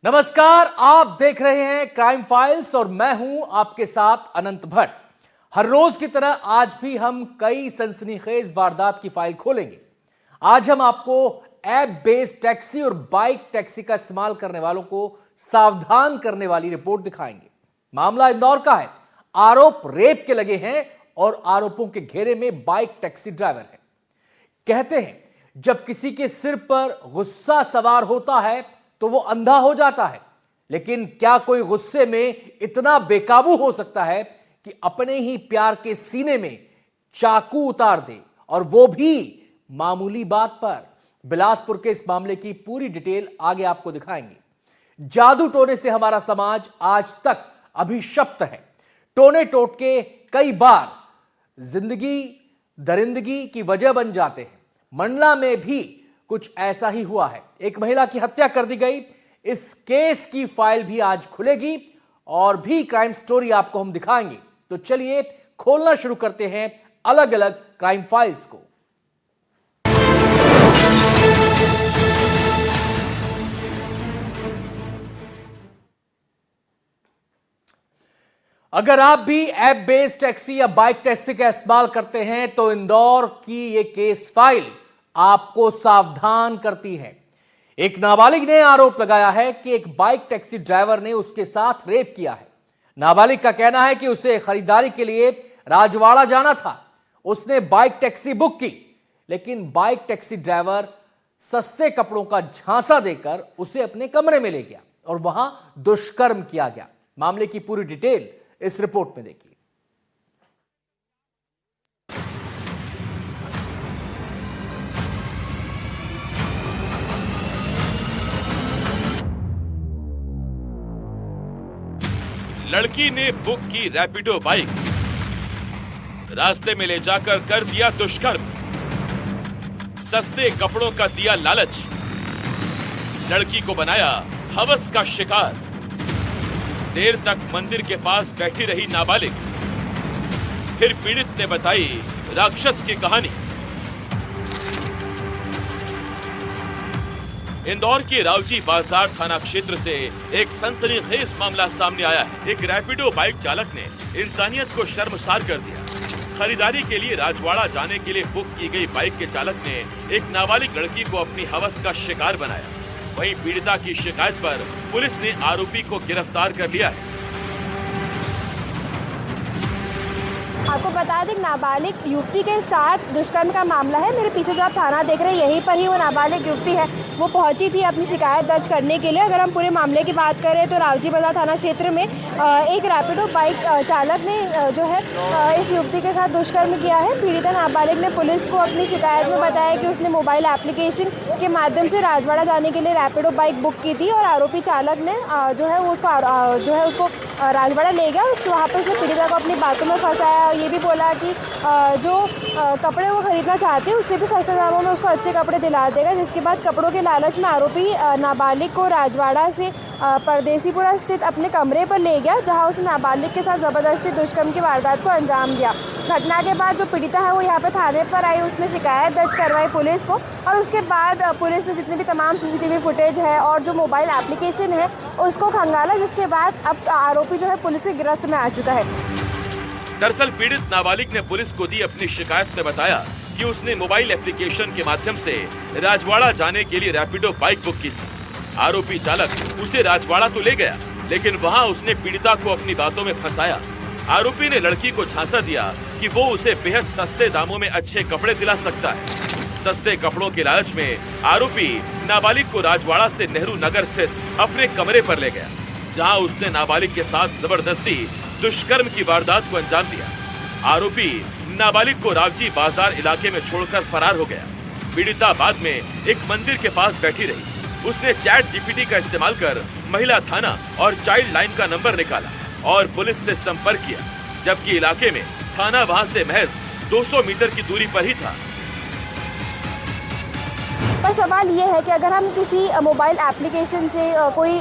नमस्कार, आप देख रहे हैं क्राइम फाइल्स और मैं हूं आपके साथ अनंत भट्ट। हर रोज की तरह आज भी हम कई सनसनीखेज वारदात की फाइल खोलेंगे। आज हम आपको ऐप बेस्ड टैक्सी और बाइक टैक्सी का इस्तेमाल करने वालों को सावधान करने वाली रिपोर्ट दिखाएंगे। मामला इंदौर का है। आरोप रेप के लगे हैं और आरोपों के घेरे में बाइक टैक्सी ड्राइवर है। कहते हैं जब किसी के सिर पर गुस्सा सवार होता है तो वो अंधा हो जाता है, लेकिन क्या कोई गुस्से में इतना बेकाबू हो सकता है कि अपने ही प्यार के सीने में चाकू उतार दे, और वो भी मामूली बात पर। बिलासपुर के इस मामले की पूरी डिटेल आगे आपको दिखाएंगे। जादू टोने से हमारा समाज आज तक अभिशप्त है। टोने टोटके कई बार जिंदगी दरिंदगी की वजह बन जाते हैं। मंडला में भी कुछ ऐसा ही हुआ है। एक महिला की हत्या कर दी गई। इस केस की फाइल भी आज खुलेगी और भी क्राइम स्टोरी आपको हम दिखाएंगे। तो चलिए खोलना शुरू करते हैं अलग अलग क्राइम फाइल्स को। अगर आप भी ऐप बेस्ड टैक्सी या बाइक टैक्सी का इस्तेमाल करते हैं तो इंदौर की यह केस फाइल आपको सावधान करती है। एक नाबालिग ने आरोप लगाया है कि एक बाइक टैक्सी ड्राइवर ने उसके साथ रेप किया है। नाबालिग का कहना है कि उसे खरीदारी के लिए राजवाड़ा जाना था। उसने बाइक टैक्सी बुक की, लेकिन बाइक टैक्सी ड्राइवर सस्ते कपड़ों का झांसा देकर उसे अपने कमरे में ले गया और वहां दुष्कर्म किया गया। मामले की पूरी डिटेल इस रिपोर्ट में देखिए। लड़की ने बुक की रैपिडो बाइक, रास्ते में ले जाकर कर दिया दुष्कर्म, सस्ते कपड़ों का दिया लालच, लड़की को बनाया हवस का शिकार, देर तक मंदिर के पास बैठी रही नाबालिग, फिर पीड़ित ने बताई राक्षस की कहानी। इंदौर के रावजी बाजार थाना क्षेत्र से एक सनसनीखेज मामला सामने आया है। एक रैपिडो बाइक चालक ने इंसानियत को शर्मसार कर दिया। खरीदारी के लिए राजवाड़ा जाने के लिए बुक की गई बाइक के चालक ने एक नाबालिग लड़की को अपनी हवस का शिकार बनाया। वहीं पीड़िता की शिकायत पर पुलिस ने आरोपी को गिरफ्तार कर लिया है। आपको बता दें, नाबालिग युवती के साथ दुष्कर्म का मामला है। मेरे पीछे जो आप थाना देख रहे हैं, यहीं पर ही वो नाबालिग युवती है। वो पहुंची थी अपनी शिकायत दर्ज करने के लिए। अगर हम पूरे मामले की बात करें तो रावजी बाजार थाना क्षेत्र में एक रैपिडो बाइक चालक ने जो है इस युवती के साथ दुष्कर्म किया है। पीड़िता नाबालिग ने पुलिस को अपनी शिकायत में बताया कि उसने मोबाइल एप्लीकेशन के माध्यम से राजवाड़ा जाने के लिए रैपिडो बाइक बुक की थी और आरोपी चालक ने जो है उसको राजवाड़ा ले गया। वहाँ पर उसने पीड़िता को अपनी बातों में फंसाया। ये भी बोला कि जो कपड़े वो खरीदना चाहती है उससे भी सस्ते दामों में उसको अच्छे कपड़े दिला देगा। जिसके बाद कपड़ों के लालच में आरोपी नाबालिग को राजवाड़ा से परदेसीपुरा स्थित अपने कमरे पर ले गया, जहां उसने नाबालिग के साथ ज़बरदस्ती दुष्कर्म की वारदात को अंजाम दिया। घटना के बाद जो पीड़िता है वो यहाँ पे थाने पर आई, उसने शिकायत दर्ज करवाई पुलिस को और उसके बाद पुलिस ने जितने भी तमाम सीसीटीवी फुटेज है और जो मोबाइल एप्लीकेशन है उसको खंगाला, जिसके बाद अब आरोपी जो है पुलिस की गिरफ्त में आ चुका है। दरअसल पीड़ित नाबालिग ने पुलिस को दी अपनी शिकायत में बताया कि उसने मोबाइल एप्लीकेशन के माध्यम से राजवाड़ा जाने के लिए रैपिडो बाइक बुक की थी। आरोपी चालक उसे राजवाड़ा तो ले गया, लेकिन वहां उसने पीड़िता को अपनी बातों में फंसाया। आरोपी ने लड़की को झांसा दिया कि वो उसे बेहद सस्ते दामों में अच्छे कपड़े दिला सकता है। सस्ते कपड़ों के लालच में आरोपी नाबालिग को राजवाड़ा से नेहरू नगर स्थित अपने कमरे पर ले गया, जहां उसने नाबालिग के साथ जबरदस्ती दुष्कर्म की वारदात को अंजाम दिया। आरोपी नाबालिग को रावजी बाजार इलाके में छोड़कर फरार हो गया। पीड़िता बाद में एक मंदिर के पास बैठी रही। उसने चैट जीपीटी का इस्तेमाल कर महिला थाना और चाइल्ड लाइन का नंबर निकाला और पुलिस से संपर्क किया, जबकि इलाके में थाना वहां से महज 200 मीटर की दूरी पर ही था। पर सवाल ये है कि अगर हम किसी मोबाइल एप्लीकेशन से कोई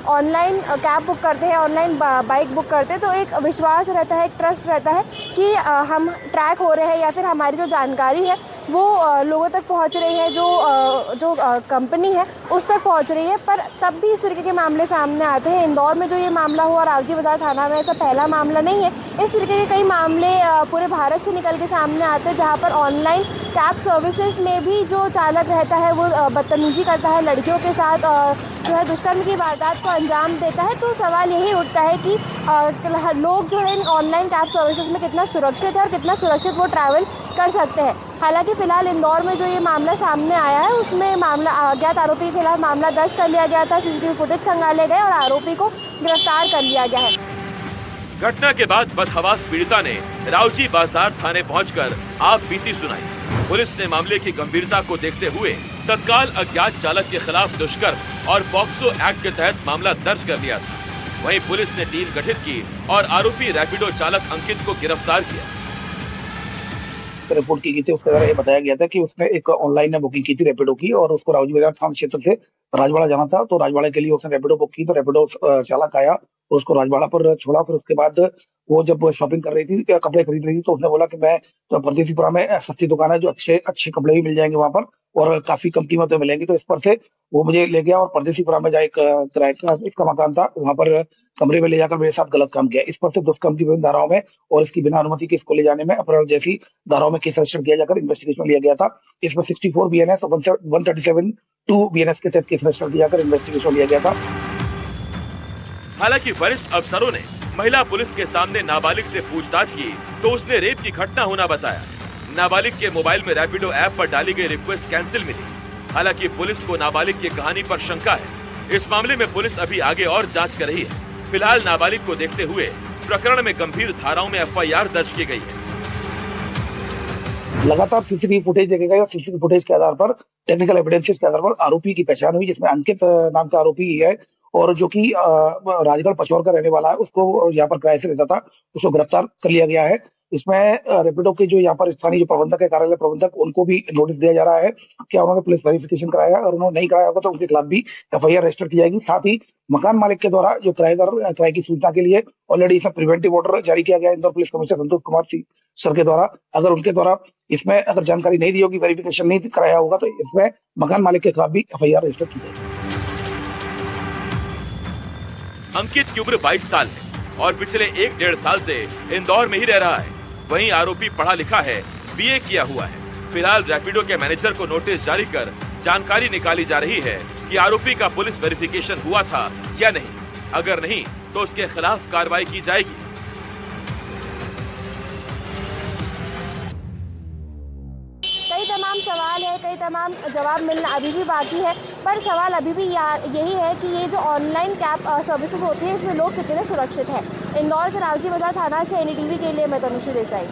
ऑनलाइन कैब बुक करते हैं, ऑनलाइन बाइक बुक करते हैं, तो एक विश्वास रहता है, एक ट्रस्ट रहता है कि हम ट्रैक हो रहे हैं या फिर हमारी जो जानकारी है वो लोगों तक पहुंच रही है, जो कंपनी है उस तक पहुंच रही है। पर तब भी इस तरीके के मामले सामने आते हैं। इंदौर में जो ये मामला हुआ रावजी बाजार थाना में, ऐसा पहला मामला नहीं है। इस तरीके के कई मामले पूरे भारत से निकल के सामने आते हैं, जहाँ पर ऑनलाइन कैब सर्विसेज में भी जो चालक रहता है वो बदतमीजी करता है, लड़कियों के साथ जो है दुष्कर्म की वारदात को अंजाम देता है। तो सवाल यही उठता है कि लोग जो है इन ऑनलाइन कैब सर्विसेज में कितना सुरक्षित है और कितना सुरक्षित वो ट्रैवल कर सकते हैं। हालांकि फिलहाल इंदौर में जो ये मामला सामने आया है उसमें मामला अज्ञात आरोपी के खिलाफ मामला दर्ज कर लिया गया था, सीसीटीवी फुटेज खंगाले गए और आरोपी को गिरफ्तार कर लिया गया है। घटना के बाद बदहवास पीड़िता ने रावजी बाजार थाने पहुंचकर आप बीती सुनाई। पुलिस ने मामले की गंभीरता को देखते हुए तत्काल अज्ञात चालक के खिलाफ दुष्कर्म और पॉक्सो एक्ट के तहत मामला दर्ज कर लिया था। वहीं पुलिस ने टीम गठित की और आरोपी रैपिडो चालक अंकित को गिरफ्तार किया। रिपोर्ट की गई थी, उसके द्वारा ये बताया गया था कि उसने एक ऑनलाइन बुकिंग की थी रैपिडो की और उसको रावजी बाजार थाना क्षेत्र से राजवाड़ा जाना था। तो राजवाड़ा के लिए उसने रैपिडो बुक की, तो रैपिडो चालक आया और उसको राजवाड़ा पर छोड़ा। फिर उसके बाद वो जब शॉपिंग कर रही थी, कपड़े खरीद रही थी, तो उसने बोला कि मैं तो परदेसीपुरा में सस्ती दुकान है जो अच्छे कपड़े भी मिल जाएंगे वहां पर और काफी कम कीमत में मिलेंगी। तो इस पर से वो मुझे ले गया और परदेसीपुरा में जाए किराए का इसका मकान था, वहां पर कमरे में ले जाकर मेरे साथ गलत काम किया। इस पर से दुष्कर्म की विभिन्न धाराओं में और इसकी बिना अनुमति के इसको ले जाने में अपराध जैसी धाराओं में केस रजिस्टर किया जाकर इन्वेस्टिगेशन लिया गया था। इसमें 64 BNS और 137 2 BNS के तहत केस रजिस्टर किया जाकर इन्वेस्टिगेशन लिया गया था। हालांकि वरिष्ठ अफसरों ने महिला पुलिस के सामने नाबालिग से पूछताछ की तो उसने रेप की घटना होना बताया। नाबालिग के मोबाइल में रैपिडो ऐप पर डाली गई रिक्वेस्ट कैंसिल मिली। हालांकि पुलिस को नाबालिग की कहानी पर शंका है। इस मामले में पुलिस अभी आगे और जांच कर रही है। फिलहाल नाबालिग को देखते हुए प्रकरण में गंभीर धाराओं में FIR दर्ज की गई है। लगातार सीसीटीवी फुटेज देखे गए और सीसीटीवी फुटेज के आधार पर टेक्निकल एविडेंसेस के आधार पर आरोपी की पहचान हुई, जिसमें अंकित नाम का आरोपी है और जो कि राजगढ़ पचौर का रहने वाला है। उसको यहाँ पर किराए से रहता था, उसको गिरफ्तार कर लिया गया है। इसमें रैपिडो के जो यहाँ पर स्थानीय जो प्रबंधक है, कार्यालय प्रबंधक, उनको भी नोटिस दिया जा रहा है कि उन्होंने पुलिस वेरिफिकेशन कराया और उन्होंने नहीं कराया होगा तो उनके खिलाफ भी FIR रजिस्टर की जाएगी। साथ ही मकान मालिक के द्वारा जो किराए की सूचना के लिए ऑलरेडी इसमें प्रिवेंटिव ऑर्डर जारी किया गया है Indore police commissioner Santosh Kumar sir के द्वारा। अगर उनके द्वारा इसमें अगर जानकारी नहीं दी होगी, वेरिफिकेशन नहीं कराया होगा, तो इसमें मकान मालिक के खिलाफ भी FIR रजिस्टर की जाएगी। अंकित की उम्र 22 साल है और पिछले 1-1.5 साल से इंदौर में ही रह रहा है। वहीं आरोपी पढ़ा लिखा है, BA किया हुआ है। फिलहाल रैपिडो के मैनेजर को नोटिस जारी कर जानकारी निकाली जा रही है कि आरोपी का पुलिस वेरिफिकेशन हुआ था या नहीं। अगर नहीं तो उसके खिलाफ कार्रवाई की जाएगी। कई तमाम सवाल है, कई तमाम जवाब मिलना अभी भी बाकी है। पर सवाल अभी भी यही है कि ये जो ऑनलाइन कैब सर्विसेज होती है इसमें लोग कितने सुरक्षित हैं। इंदौर के रावजी बाजार थाना से NDTV के लिए मैं तनुश्री देसाई।